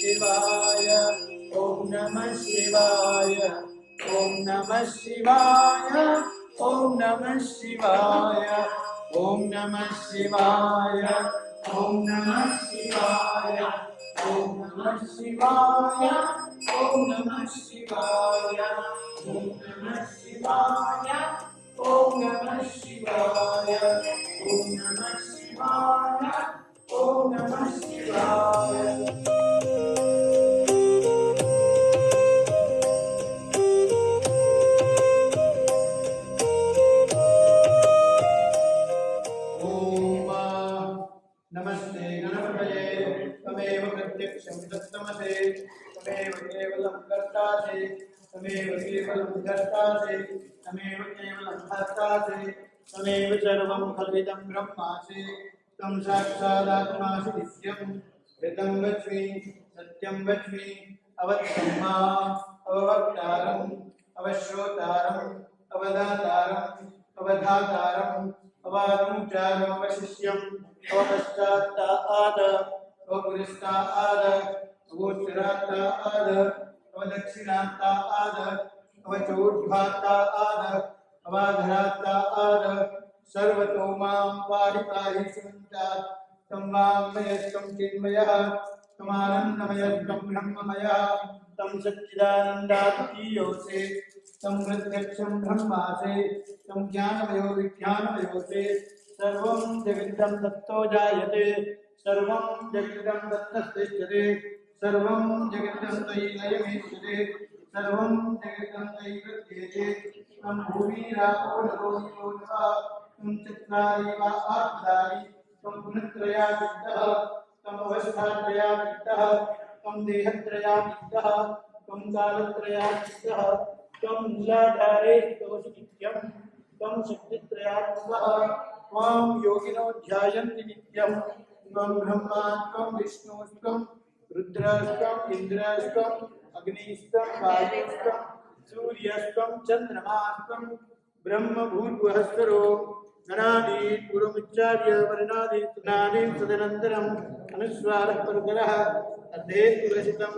शिवाय ओम नमः शिवाय ओम नमः शिवाय ओम नमः शिवाय ओम नमः शिवाय ओम नमः शिवाय ओम नमः शिवाय ओम नमः शिवाय ओम नमः शिवाय ओम नमः शिवाय ओम नमः शिवाय ओम नमः शिवाय नमस्ते गणपतये तमेव प्रत्यक्षं दत्तमसे तमेव केवलं कर्तासे तमेव केवलं कर्तासे तमेव केवलं भर्तासे तमेव सर्वं खल्विदं ब्रह्मासे तं साक्षादात्मासि नित्यं ऋतं वच्मि सत्यं वच्मि अवत्सं मा अववक्तारम् अवश्रोतारम् अवदातारम् अवधातारम् अवादुचारमवशिष्यम् अवपश्चात्ताद अवपुरस्ताद अवोत्तरात्ताद अवदक्षिणात्ताद अवचोर्ध्वात्ताद अवाधरात्ताद सर्वतो मां पारि सुमन्तात् तं वाङ्मयस्तं चिन्मयः तमानन्दमयस्तं ब्रह्ममयः तं सच्चिदानन्दाद्वितीयोऽसे तं प्रत्यक्षं ब्रह्मासे तं ज्ञानमयो विज्ञानमयोऽसे सर्वं जगदिदं दत्तो जायते सर्वं जगदिदं दत्तस्थित्यते सर्वं जगदिदं तयि लयमेष्यते सर्वं जगदिदं तयि प्रत्येते तं भूमिरापो नरो योजः तं चत्वारि वा आत्मानि तं गुणत्रयाविद्धः तं अवस्थात्रयाविद्धः तं देहत्रयाविद्धः तं कालत्रयाविद्धः तं मूलाधारे स्थितोऽसि नित्यं तं शक्तित्रयात्मकः त्वां योगिनो ध्यायन्ति नित्यं त्वं ब्रह्मा त्वं विष्णुस्त्वं रुद्रस्त्वं इन्द्रस्त्वं अग्निस्त्वं वायुस्त्वं सूर्यस्त्वं चन्द्रमास्त्वं ब्रह्मभूर्भुवःस्वरो गणादि पूर्वमुच्चार्य वर्णादि सुनादि तदनन्तरम् अनुस्वारः परतरः अध्येतुरचितम्